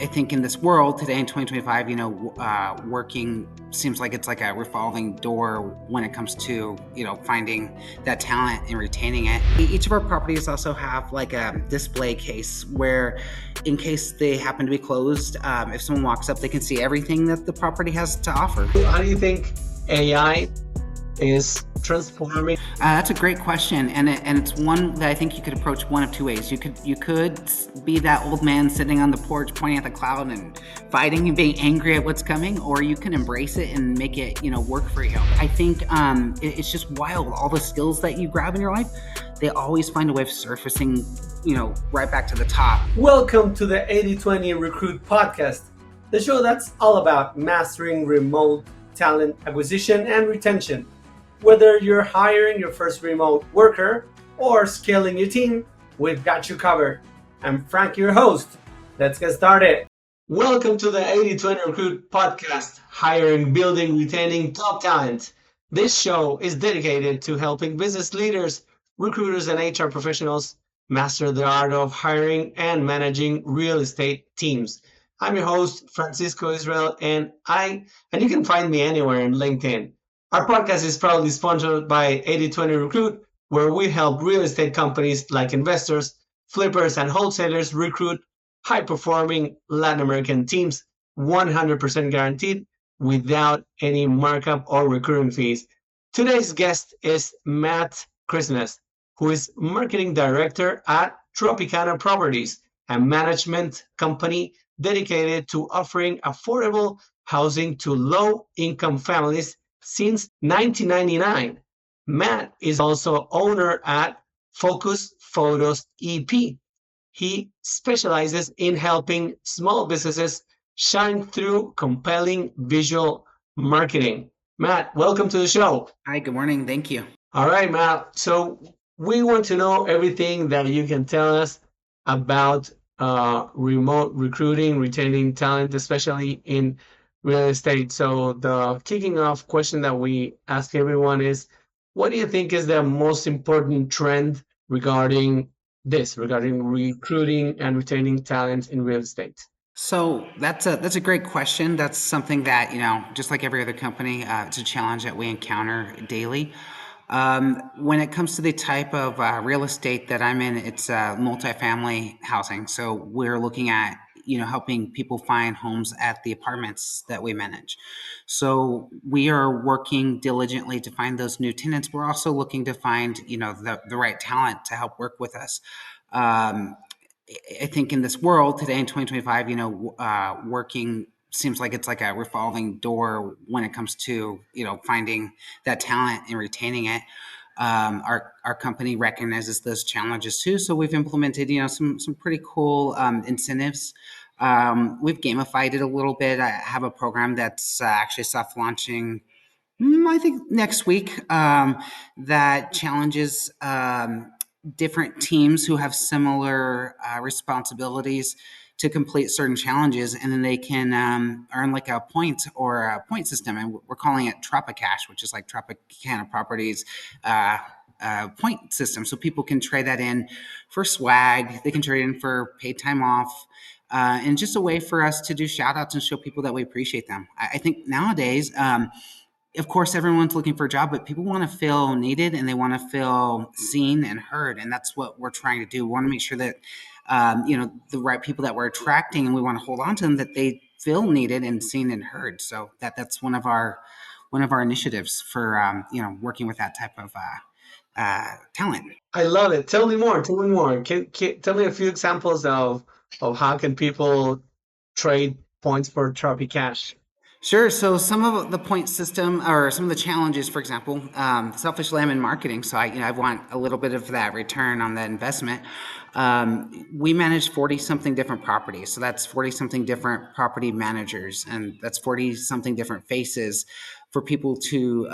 I think in this world today in 2025, working seems like it's like a revolving door when it comes to, finding that talent and retaining it. Each of our properties also have like a display case where, in case they happen to be closed, if someone walks up, they can see everything that the property has to offer. How do you think AI is transforming? That's a great question, and it's one that I think you could approach one of two ways. You could be that old man sitting on the porch pointing at the cloud and fighting and being angry at what's coming, or you can embrace it and make it work for you. I think it's just wild. All the skills that you grab in your life, they always find a way of surfacing right back to the top. Welcome to the 80/20 Recruit podcast, the show that's all about mastering remote talent acquisition and retention. Whether you're hiring your first remote worker or scaling your team, we've got you covered. I'm Frank, your host. Let's get started. Welcome to the 80/20 Recruit podcast, hiring, building, retaining top talent. This show is dedicated to helping business leaders, recruiters, and HR professionals master the art of hiring and managing real estate teams. I'm your host, Francisco Israel, and you can find me anywhere on LinkedIn. Our podcast is proudly sponsored by 80/20 Recruit, where we help real estate companies like investors, flippers, and wholesalers recruit high-performing Latin American teams, 100% guaranteed, without any markup or recruiting fees. Today's guest is Matt Christmas, who is marketing director at Tropicana Properties, a management company dedicated to offering affordable housing to low-income families since 1999. Matt is also owner at Focus Photos EP. He specializes in helping small businesses shine through compelling visual marketing. Matt, welcome to the show. Hi, good morning. Thank you. All right, Matt. So we want to know everything that you can tell us about remote recruiting, retaining talent, especially in real estate. So the kicking off question that we ask everyone is, what do you think is the most important trend regarding recruiting and retaining talent in real estate? So that's a great question. That's something that, just like every other company, it's a challenge that we encounter daily. When it comes to the type of real estate that I'm in, it's multifamily housing. So we're looking at, helping people find homes at the apartments that we manage. So we are working diligently to find those new tenants. We're also looking to find, the right talent to help work with us. I think in this world today in 2025, working seems like it's like a revolving door when it comes to, finding that talent and retaining it. Our company recognizes those challenges too, so we've implemented, some pretty cool incentives. We've gamified it a little bit. I have a program that's actually soft launching, I think next week, that challenges different teams who have similar responsibilities to complete certain challenges, and then they can earn like a point or a point system, and we're calling it TropiCash, which is like Tropicana Properties point system. So people can trade that in for swag, they can trade in for paid time off, and just a way for us to do shout outs and show people that we appreciate them. I think nowadays, of course, everyone's looking for a job, but people want to feel needed and they want to feel seen and heard. And that's what we're trying to do. We want to make sure that, the right people that we're attracting, and we want to hold on to them, that they feel needed and seen and heard. So that's one of our initiatives for, working with that type of talent. I love it. Tell me more. Tell me more. Tell me a few examples of how can people trade points for TropiCash? Sure. So some of the point system, or some of the challenges, for example, selfishly, I'm in marketing, so I want a little bit of that return on that investment. We manage 40 something different properties, so that's 40 something different property managers, and that's 40 something different faces for people to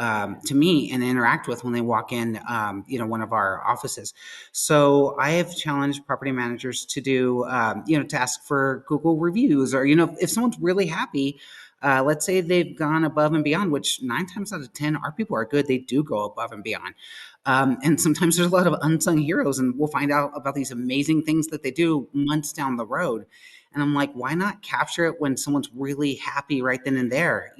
meet and interact with when they walk in, one of our offices. So I have challenged property managers to do, to ask for Google reviews, or if someone's really happy. Let's say they've gone above and beyond, which 9 times out of 10, our people are good. They do go above and beyond. And sometimes there's a lot of unsung heroes, and we'll find out about these amazing things that they do months down the road. And I'm like, why not capture it when someone's really happy right then and there?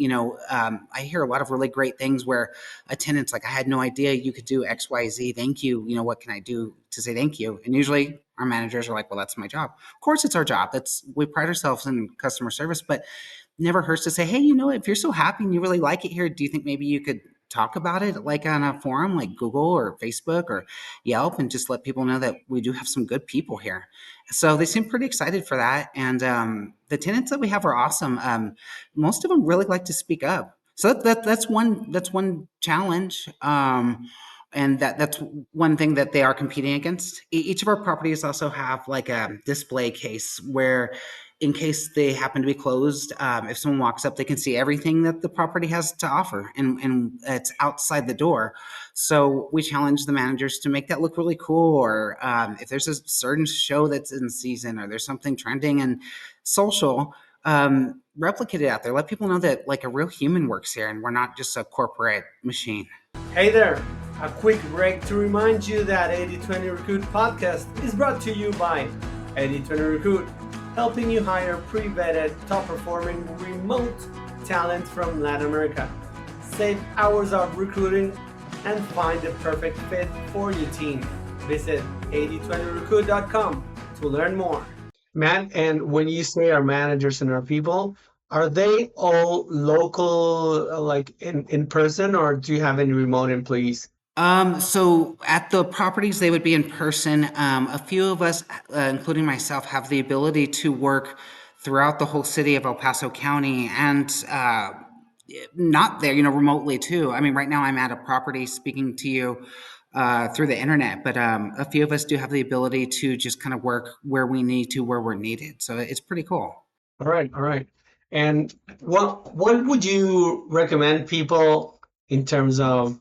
I hear a lot of really great things where a tenant's like, I had no idea you could do XYZ. Thank you. What can I do to say thank you? And usually our managers are like, well, that's my job. Of course, it's our job. We pride ourselves in customer service, but never hurts to say, hey, if you're so happy and you really like it here, do you think maybe you could talk about it like on a forum like Google or Facebook or Yelp and just let people know that we do have some good people here? So they seem pretty excited for that. And the tenants that we have are awesome. Most of them really like to speak up. So that's one challenge. And that's one thing that they are competing against. Each of our properties also have like a display case where in case they happen to be closed, if someone walks up, they can see everything that the property has to offer, and it's outside the door. So we challenge the managers to make that look really cool, or if there's a certain show that's in season, or there's something trending and social, replicate it out there. Let people know that like a real human works here, and we're not just a corporate machine. Hey there! A quick break to remind you that 8020 Recruit podcast is brought to you by 8020 Recruit, helping you hire pre-vetted, top-performing remote talent from Latin America. Save hours of recruiting and find the perfect fit for your team. Visit 8020recruit.com to learn more. Matt, and when you say our managers and our people, are they all local, like in person, or do you have any remote employees? So at the properties, they would be in person. A few of us, including myself, have the ability to work throughout the whole city of El Paso County and not there, remotely too. I mean, right now I'm at a property speaking to you through the internet, but a few of us do have the ability to just kind of work where we need to, where we're needed. So it's pretty cool. All right, all right. And what would you recommend people in terms of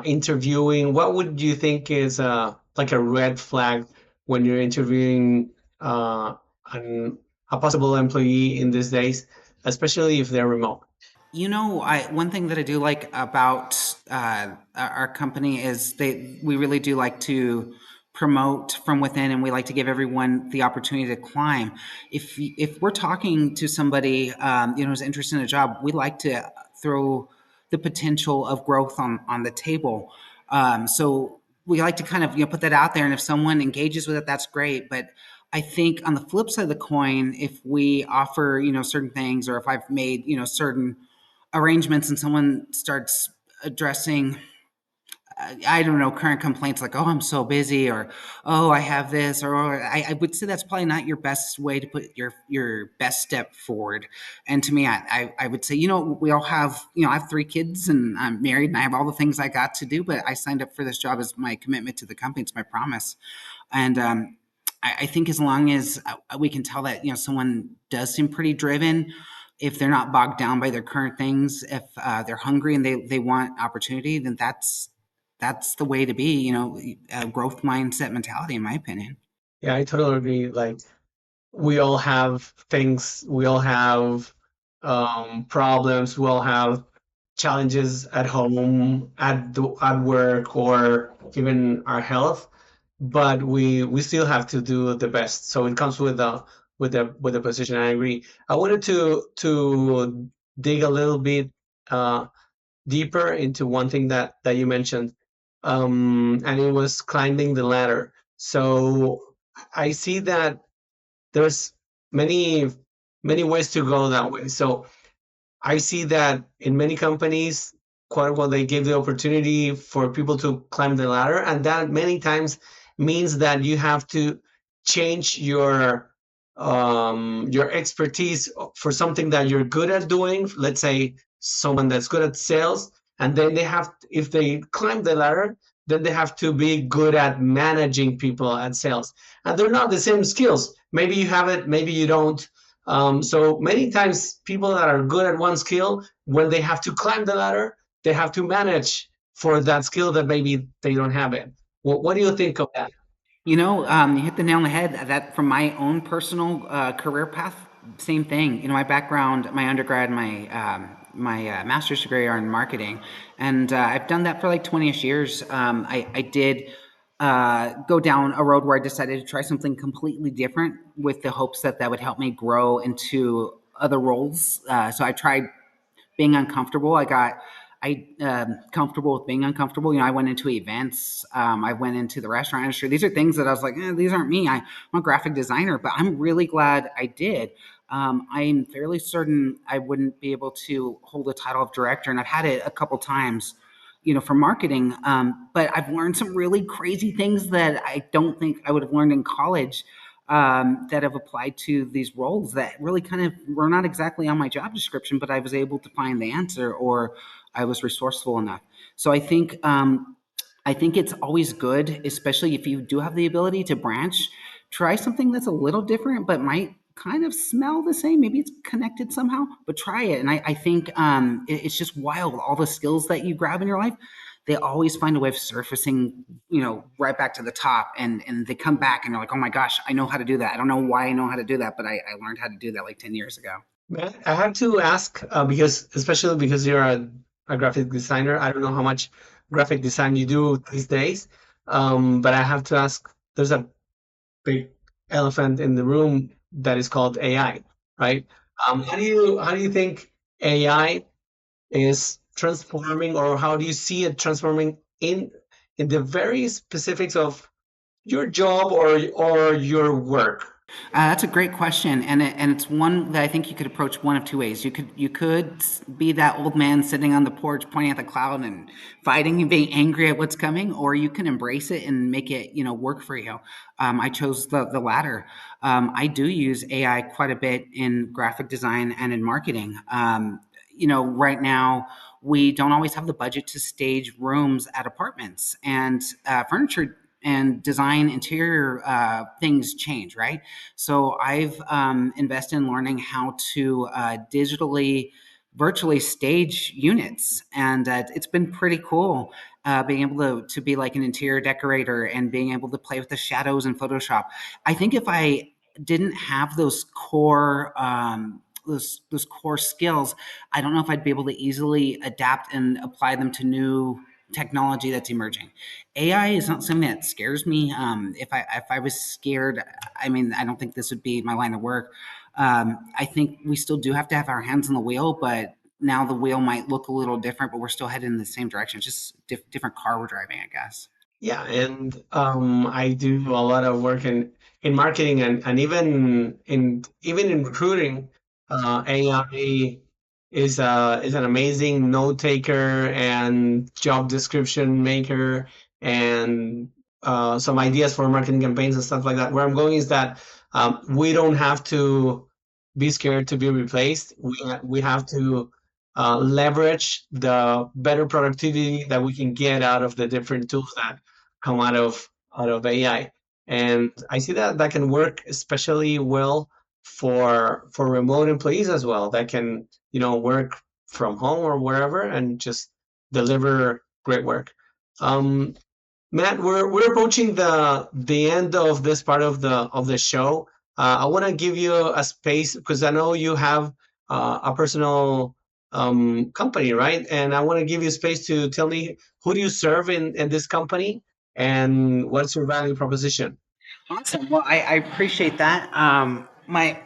interviewing? What would you think is like a red flag when you're interviewing an, a possible employee in these days, especially if they're remote? I one thing that I do like about our company is we really do like to promote from within, and we like to give everyone the opportunity to climb. If we're talking to somebody, who's interested in a job, we like to throw the potential of growth on the table. So we like to kind of put that out there, and if someone engages with it, that's great. But I think on the flip side of the coin, if we offer certain things, or if I've made certain arrangements and someone starts addressing I don't know, current complaints like, oh, I'm so busy, or oh, I have this, or I would say that's probably not your best way to put your best step forward. And to me, I would say, we all have, I have 3 kids and I'm married and I have all the things I got to do, but I signed up for this job as my commitment to the company. It's my promise. And I think as long as we can tell that, someone does seem pretty driven, if they're not bogged down by their current things, if they're hungry and they want opportunity, then that's the way to be, a growth mindset mentality, in my opinion. Yeah, I totally agree. Like we all have things, we all have problems, we all have challenges at home, at work, or even our health. But we still have to do the best. So it comes with the position. I agree. I wanted to dig a little bit uh, deeper into one thing that you mentioned, and it was climbing the ladder. So I see that there's many many ways to go that way. So I see that in many companies, quote unquote, they give the opportunity for people to climb the ladder, and that many times means that you have to change your expertise for something that you're good at doing. Let's say someone that's good at sales, and then if they climb the ladder, then they have to be good at managing people at sales, and they're not the same skills. Maybe you have it, maybe you don't. So many times, people that are good at one skill, when they have to climb the ladder, they have to manage for that skill that maybe they don't have it. What do you think of that? You hit the nail on the head. That from my own personal career path, same thing. My background, my undergrad, my master's degree are in marketing, and I've done that for like 20ish years. I did go down a road where I decided to try something completely different with the hopes that that would help me grow into other roles. So I tried being uncomfortable. I comfortable with being uncomfortable. You know, I went into events. I went into the restaurant industry. These are things that I was like, these aren't me. I'm a graphic designer, but I'm really glad I did. I'm fairly certain I wouldn't be able to hold the title of director, and I've had it a couple times, you know, for marketing. But I've learned some really crazy things that I don't think I would have learned in college, that have applied to these roles that really kind of were not exactly on my job description, but I was able to find the answer, or I was resourceful enough. So I think it's always good, especially if you do have the ability to branch, try something that's a little different, but might kind of smell the same. Maybe it's connected somehow, but try it. And I think it's just wild. All the skills that you grab in your life, they always find a way of surfacing, you know, right back to the top. And they come back and you're like, oh my gosh, I know how to do that. I don't know why I know how to do that, but I learned how to do that like 10 years ago. Matt, I have to ask because, especially because you're a graphic designer, I don't know how much graphic design you do these days, but I have to ask. There's a big elephant in the room that is called AI, right? How do you think AI is transforming, or how do you see it transforming in the very specifics of your job or your work? That's a great question, and it's one that I think you could approach one of two ways. You could be that old man sitting on the porch, pointing at the cloud and fighting and being angry at what's coming, or you can embrace it and make it, you know, work for you. I chose the latter. I do use AI quite a bit in graphic design and in marketing. You know, right now we don't always have the budget to stage rooms at apartments, and furniture and design interior things change, right? So I've invested in learning how to digitally, virtually stage units, and it's been pretty cool. Being able to be like an interior decorator and being able to play with the shadows in Photoshop. I think if I didn't have those core skills, I don't know if I'd be able to easily adapt and apply them to new technology that's emerging. AI is not something that scares me. If I was scared, I mean, I don't think this would be my line of work. I think we still do have to have our hands on the wheel, but now the wheel might look a little different, but we're still headed in the same direction. It's just different car we're driving, I guess. Yeah, and I do a lot of work in marketing and even in recruiting. AI is an amazing note taker and job description maker and some ideas for marketing campaigns and stuff like that. Where I'm going is that we don't have to be scared to be replaced. We have to leverage the better productivity that we can get out of the different tools that come out of AI. And I see that that can work especially well for remote employees as well that can, work from home or wherever and just deliver great work. Um, Matt, we're approaching the end of this part of the show. I want to give you a space because I know you have a personal company, right? And I want to give you space to tell me who do you serve in this company and what's your value proposition. Awesome. Well, I appreciate that. My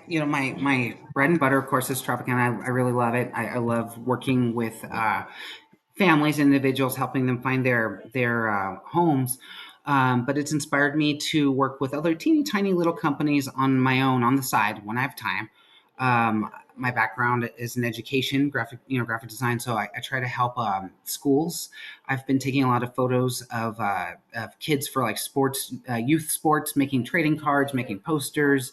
bread and butter, of course, is Tropicana. I really love it. I love working with families, individuals, helping them find their homes. But it's inspired me to work with other teeny tiny little companies on my own on the side when I have time. My background is in education, graphic design. So I try to help schools. I've been taking a lot of photos of kids for like sports, youth sports, making trading cards, making posters.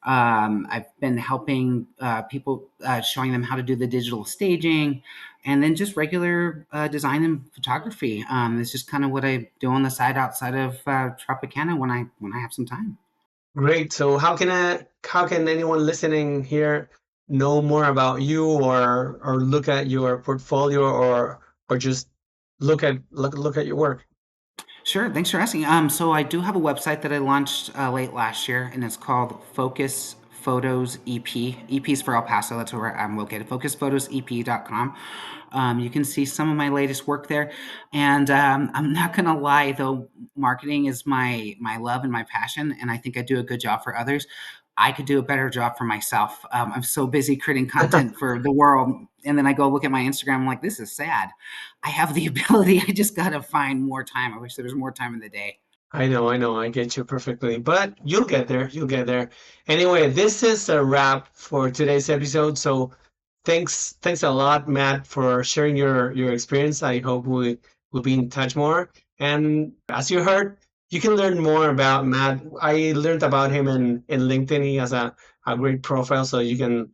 I've been helping people, showing them how to do the digital staging, and then just regular design and photography. It's just kind of what I do on the side outside of Tropicana when I have some time. Great. So how can anyone listening here know more about you or look at your portfolio or just look at your work? Sure. Thanks for asking. So I do have a website that I launched late last year, and it's called Photos EP. EP is for El Paso. That's where I'm located. FocusPhotosEP.com. You can see some of my latest work there. And I'm not gonna lie, though, marketing is my love and my passion, and I think I do a good job for others. I could do a better job for myself. I'm so busy creating content for the world, and then I go look at my Instagram. I'm like, this is sad. I have the ability. I just gotta find more time. I wish there was more time in the day. I know, I get you perfectly. But you'll get there, you'll get there. Anyway, this is a wrap for today's episode. So thanks a lot, Matt, for sharing your experience. I hope we will be in touch more. And as you heard, you can learn more about Matt. I learned about him in LinkedIn. He has a great profile, so you can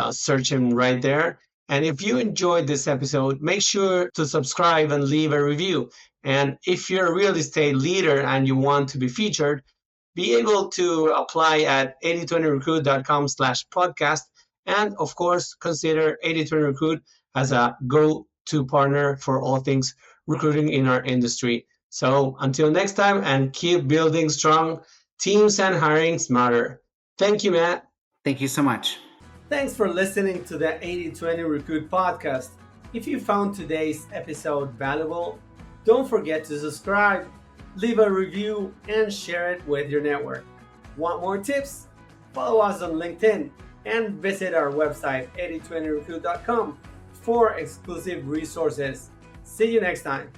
search him right there. And if you enjoyed this episode, make sure to subscribe and leave a review. And if you're a real estate leader and you want to be featured, be able to apply at 8020recruit.com/podcast. And of course, consider 8020recruit as a go-to partner for all things recruiting in our industry. So until next time, and keep building strong teams and hiring smarter. Thank you, Matt. Thank you so much. Thanks for listening to the 8020 Recruit podcast. If you found today's episode valuable, don't forget to subscribe, leave a review, and share it with your network. Want more tips? Follow us on LinkedIn and visit our website 8020recruit.com for exclusive resources. See you next time.